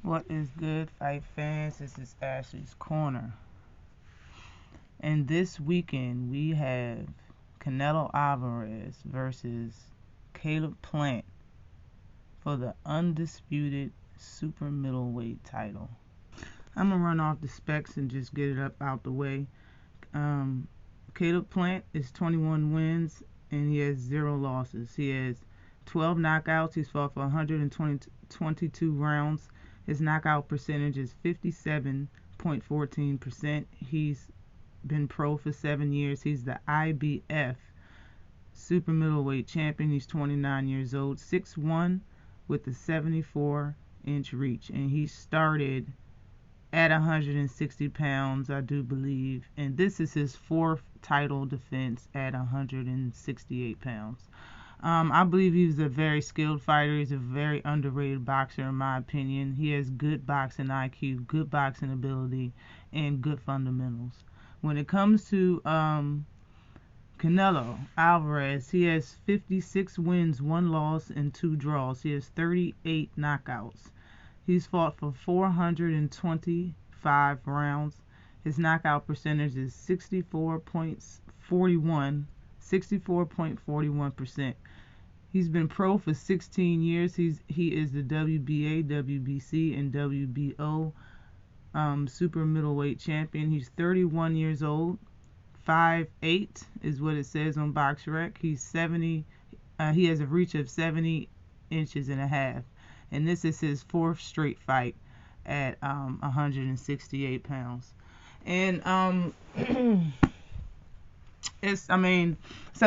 What is good, fight fans? This is Ashley's Corner. And this weekend we have Canelo Alvarez versus Caleb Plant for the undisputed super middleweight title. I'm gonna run off the specs and just get it up out the way. Caleb Plant is 21 wins and he has 0 losses. He has 12 knockouts. He's fought for 122 rounds. His knockout percentage is 57.14%. He's been pro for 7 years. He's the IBF super middleweight champion. He's 29 years old, 6'1", with a 74-inch reach, and he started at 160 pounds, I do believe, and this is his 4th title defense at 168 pounds. I believe he's a very skilled fighter. He's a very underrated boxer, in my opinion. He has good boxing IQ, good boxing ability, and good fundamentals. When it comes to Canelo Alvarez, he has 56 wins, 1 loss, and 2 draws. He has 38 knockouts. He's fought for 425 rounds. His knockout percentage is 64.41%. He's been pro for 16 years. He is the WBA, WBC, and WBO super middleweight champion. He's 31 years old. 5'8" is what it says on BoxRec. He's 70. He has a reach of 70 inches and a half, and this is his 4th straight fight at 168 pounds. And it's a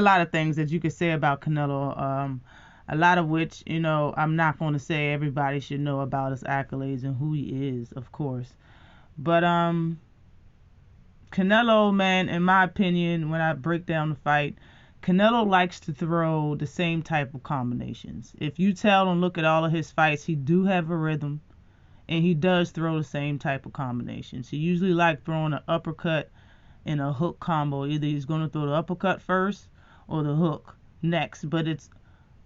lot of things that you could say about Canelo. A lot of which, I'm not going to say everybody should know about his accolades and who he is, of course. But Canelo, man, in my opinion, when I break down the fight, Canelo likes to throw the same type of combinations. If you tell and look at all of his fights, he do have a rhythm, and he does throw the same type of combinations. He usually like throwing an uppercut and a hook combo. Either he's going to throw the uppercut first or the hook next, but it's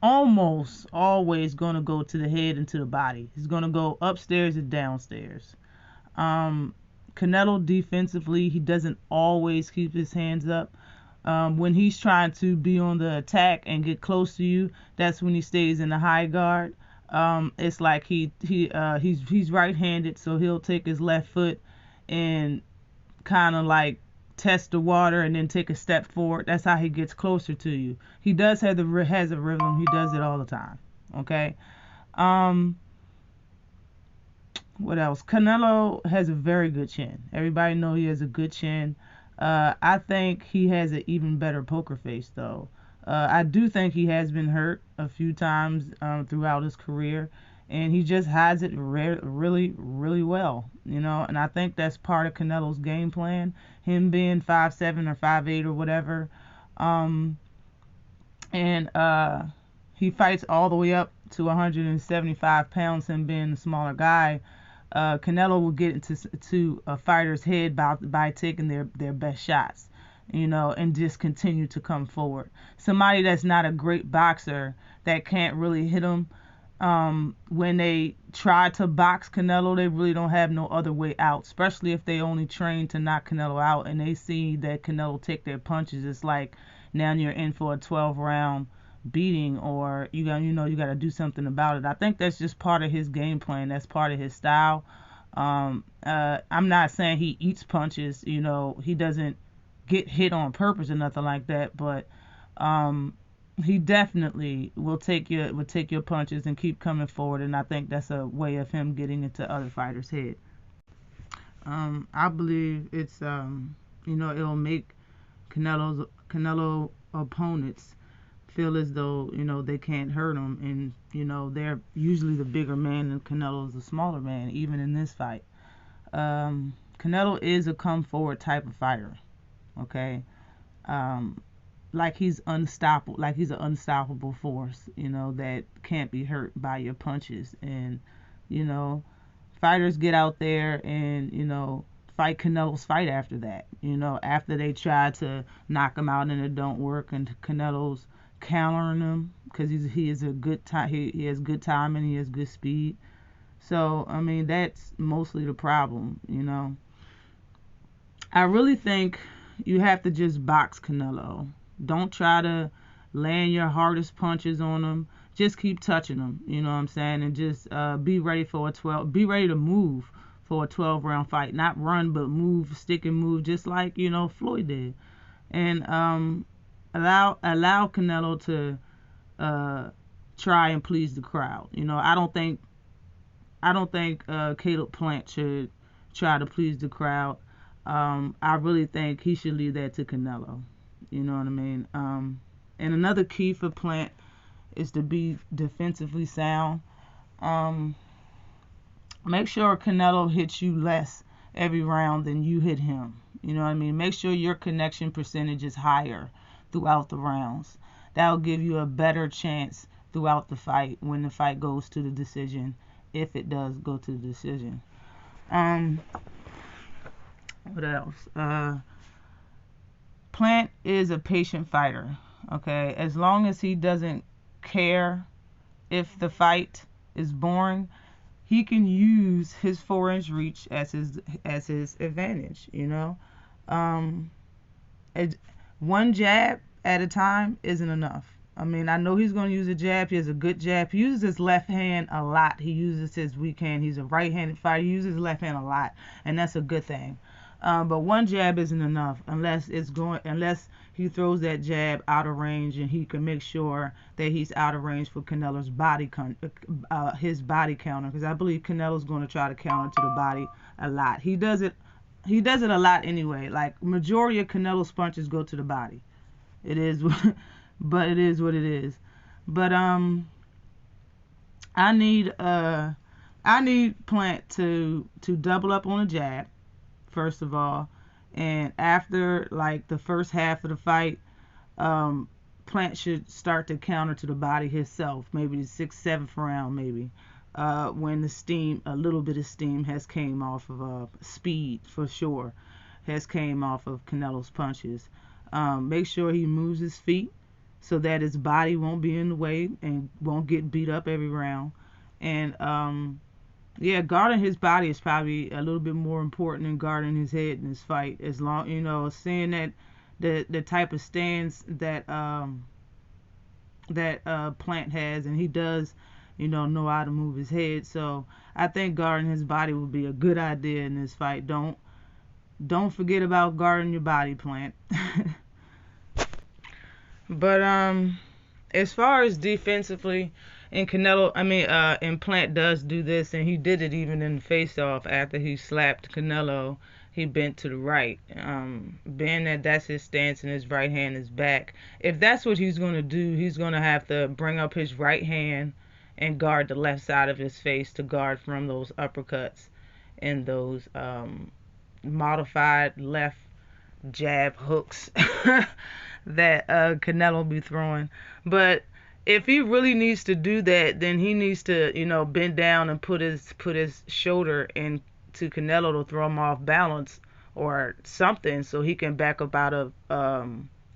almost always going to go to the head and to the body. He's going to go upstairs and downstairs. Canelo defensively, he doesn't always keep his hands up. When he's trying to be on the attack and get close to you, that's when he stays in the high guard. It's like he's right-handed, so he'll take his left foot and kind of like test the water and then take a step forward. That's how he gets closer to you. He does has a rhythm. He does it all the time. Okay. What else? Canelo has a very good chin. Everybody know he has a good chin. I think he has an even better poker face, though. I do think he has been hurt a few times throughout his career, and he just hides it really, really well, And I think that's part of Canelo's game plan, him being 5'7" or 5'8" or whatever. And he fights all the way up to 175 pounds, him being a smaller guy. Canelo will get into a fighter's head by taking their best shots, and just continue to come forward. Somebody that's not a great boxer, that can't really hit him, when they try to box Canelo, they really don't have no other way out, especially if they only train to knock Canelo out and they see that Canelo take their punches. It's like now you're in for a 12-round beating, or you got to do something about it. I think that's just part of his game plan. That's part of his style. I'm not saying he eats punches. He doesn't get hit on purpose or nothing like that. But he definitely will take your punches and keep coming forward. And I think that's a way of him getting into other fighters' head. I believe it's it'll make Canelo opponents feel as though they can't hurt him, and they're usually the bigger man and Canelo's the smaller man, even in this fight. Canelo is a come forward type of fighter, okay? Like he's unstoppable, like he's an unstoppable force, that can't be hurt by your punches. And fighters get out there and fight Canelo's fight after that, after they try to knock him out and it don't work, and Canelo's countering him because he has good timing, he has good speed. So, I mean, that's mostly the problem, you know. I really think you have to just box Canelo. Don't try to land your hardest punches on him. Just keep touching him, you know what I'm saying? And just be ready for a 12, be ready to move for a 12 round fight. Not run, but move, stick and move, just like, you know, Floyd did. And allow Canelo to try and please the crowd. You know, I don't think Caleb Plant should try to please the crowd. I really think he should leave that to Canelo. You know what I mean? And another key for Plant is to be defensively sound. Um, Make sure Canelo hits you less every round than you hit him. You know what I mean? Make sure your connection percentage is higher throughout the rounds. That'll give you a better chance throughout the fight when the fight goes to the decision, if it does go to the decision. What else? Plant is a patient fighter. Okay, as long as he doesn't care if the fight is boring, he can use his 4-inch reach as his advantage. You know, one jab at a time isn't enough. I mean, I know he's going to use a jab. He has a good jab. He uses his left hand a lot. He uses his weak hand. He's a right-handed fighter. He uses his left hand a lot, and that's a good thing. But one jab isn't enough unless he throws that jab out of range, and he can make sure that he's out of range for Canelo's his body counter, because I believe Canelo's going to try to counter to the body a lot. He does it a lot anyway. Like, majority of Canelo's punches go to the body. It is, but it is what it is. But I need Plant to double up on a jab, first of all, and after like the first half of the fight, Plant should start to counter to the body himself, maybe the 6th, 7th round, maybe, when a little bit of steam has came off of speed, for sure, has came off of Canelo's punches. Make sure he moves his feet so that his body won't be in the way and won't get beat up every round. And yeah, guarding his body is probably a little bit more important than guarding his head in this fight. As long, you know, seeing that the type of stance that Plant has, and he does, you know how to move his head. So I think guarding his body would be a good idea in this fight. Don't forget about guarding your body, Plant. But as far as defensively, and Plant does do this, and he did it even in the face-off after he slapped Canelo. He bent to the right, being that's his stance and his right hand is back. If that's what he's going to do, he's going to have to bring up his right hand and guard the left side of his face to guard from those uppercuts and those modified left jab hooks that Canelo be throwing. But if he really needs to do that, then he needs to, you know, bend down and put his shoulder into Canelo to throw him off balance or something, so he can back up out of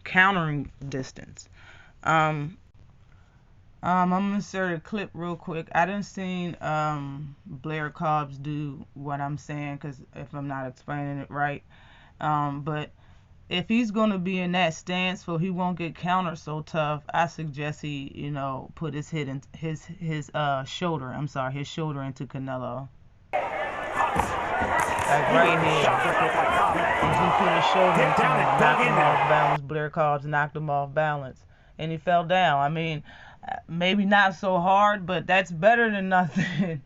countering distance. I'm gonna insert a clip real quick. I didn't seen Blair Cobbs do what I'm saying, because if I'm not explaining it right, but if he's gonna be in that stance so he won't get countered so tough, I suggest he, you know, put his shoulder into Canelo. Like right here, and he put his shoulder into him, knocked him off balance. Blair Cobbs knocked him off balance, and he fell down. I mean, maybe not so hard, but that's better than nothing,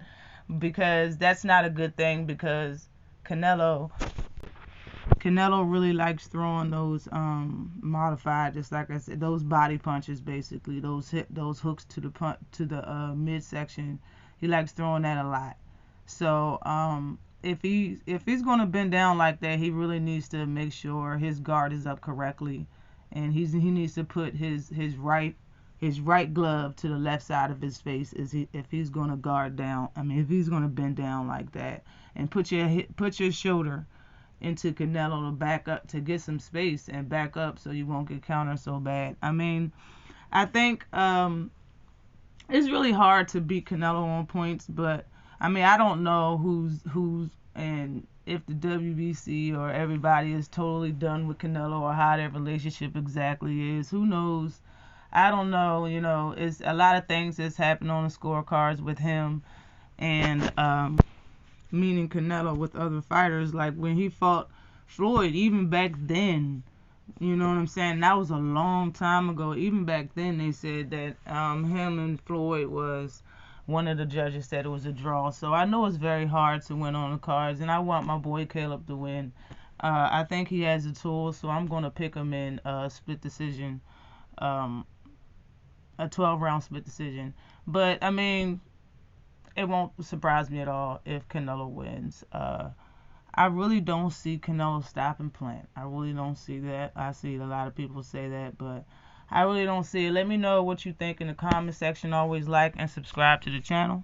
because that's not a good thing, because Canelo really likes throwing those modified, just like I said, those body punches, basically those hooks to the midsection. He likes throwing that a lot. So if he's going to bend down like that, he really needs to make sure his guard is up correctly, and he needs to put his right glove to the left side of his face if he's going to guard down. I mean, if he's going to bend down like that, and put your shoulder into Canelo to back up, to get some space and back up so you won't get countered so bad. I mean, I think it's really hard to beat Canelo on points, but I mean, I don't know who's and if the WBC or everybody is totally done with Canelo or how their relationship exactly is. Who knows? I don't know. You know, it's a lot of things that's happened on the scorecards with him and meaning Canelo with other fighters. Like when he fought Floyd, even back then, you know what I'm saying? That was a long time ago. Even back then, they said that him and Floyd was, one of the judges said it was a draw. So I know it's very hard to win on the cards, and I want my boy Caleb to win. I think he has the tools, so I'm going to pick him in split decision, um, a 12-round split decision. But, I mean, it won't surprise me at all if Canelo wins. I really don't see Canelo stopping Plant. I really don't see that. I see a lot of people say that, but I really don't see it. Let me know what you think in the comment section. Always like and subscribe to the channel.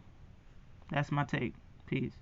That's my take. Peace.